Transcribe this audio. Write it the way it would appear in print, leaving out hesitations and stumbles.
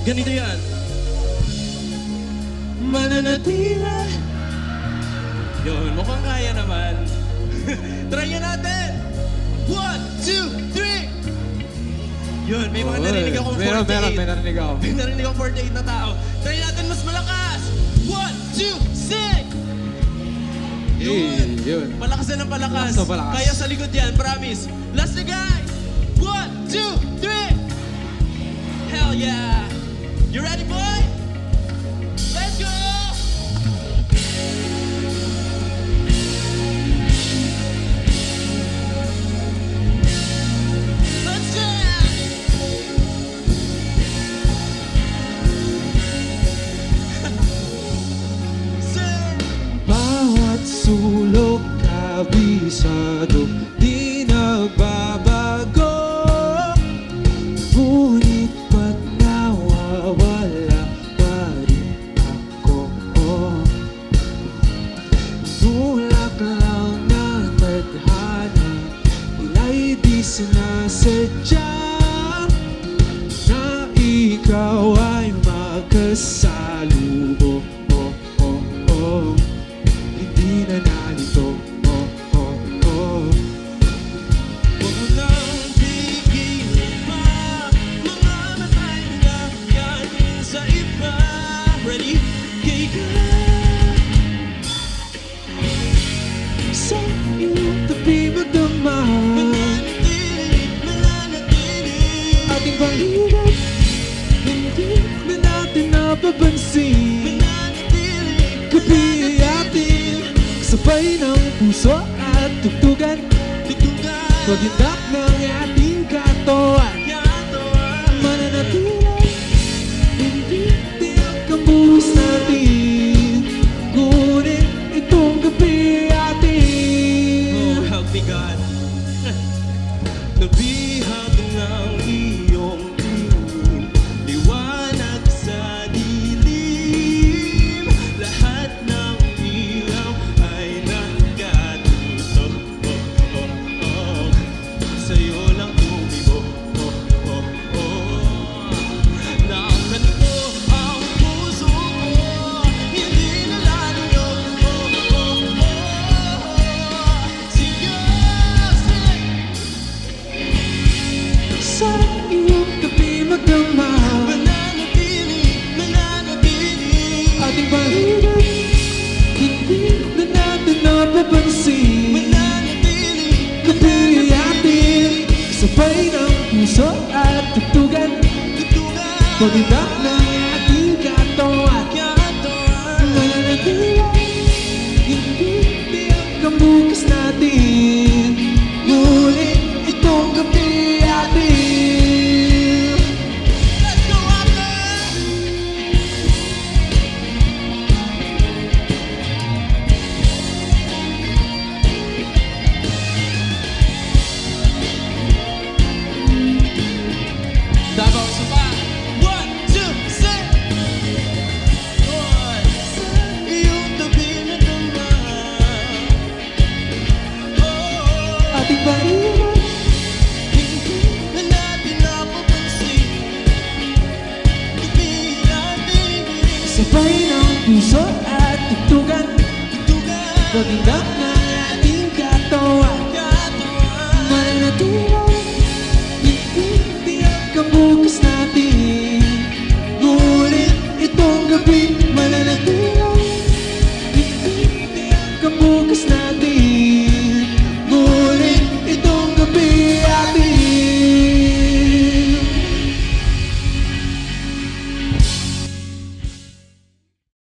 Ganito yan. Mananatili. Yun, mukhang kaya naman. Try nyo natin. 1, 2, 3. Yun, may mga narinig akong 48. May narinig ako. May narinig akong 48 na tao. Try natin mas malakas. 1, 2, sing! Yun. Palakas na ng palakas. Palakas. Kaya sa likod yan, promise. Last na guys. 1, 2, 3. Hell yeah. You ready, boy? Let's go! Let's jam! Sing! Bawat sulok kabisado, di nagbabago. Ngunit ba't nawawala pa rin ako? Tulak lang ng tadhana, ila'y di sinasadya na ikaw ay magkasalubo. Hindi na nalito. Huwag mo nang pigilin pa, mga matay na yan sa iba. Ready? Kay ka. Sa iyong tabi magdamag, Mananatili. ating balikat, hindi na natin napapansin. Mananatili. Gabi ay ating sabay ng puso at tugtugan, Tutugan. pag-indak ng ating katawan. Mananatili, hindi tiyak ang buwis natin. Ngunit itong gabi atin. Oh, help me God. Nabihag ng iyong tingin, liwanag sa dilim. Lahat ng ilaw ay nagkatutok. Sa'yo lang tumibo. Nakakanto ang puso ko, hindi na lalayo. Sige, Sa iyong tabi magdamag, mananatili, mananatili. ating balikat, hindi na natin napapansin. Mananatili, Gabi ay atin, sabay ng puso at tugtugan, tutugan. pag-indak ng ating katawan. Mananatili, hindi tiyak ang bukas natin. Ngunit itong gabi atin. Let's go out there! Davao sa pa. 1, 2, sing! Boy, iyong tabi na naman. Oh, Ating balikat, hindi na natin napapansin. Gabi natin sabay ng puso at tugtugan, tutugan. pag-indak